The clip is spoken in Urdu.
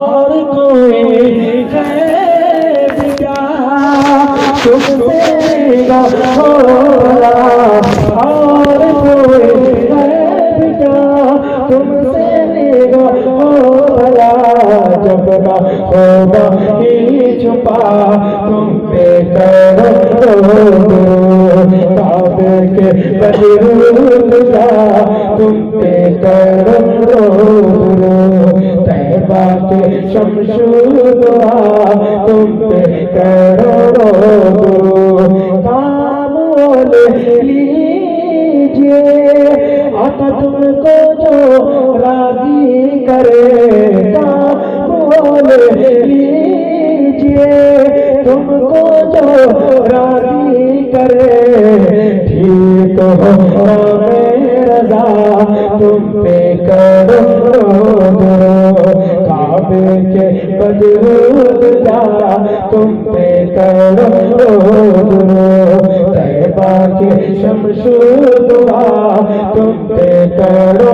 اور کوئی غیب کیا تم سے نہ ہوگا، اور کوئی غیب کیا تم سے نہ ہوگا، جب نہ ہوگا ہی چھپا تم پہ کرو کعبے کے بدرود کا تم پہ کرو شمشود تم پہ کرو کام لے لیجیے آقا تم کو جو راضی کرے، کام لے لیجیے تم کو جو راضی کرے، ٹھیک ہو رضا تم پہ کرو کے بدرود کا تم پہ کرو طیبہ کے شمشود تم پہ کرو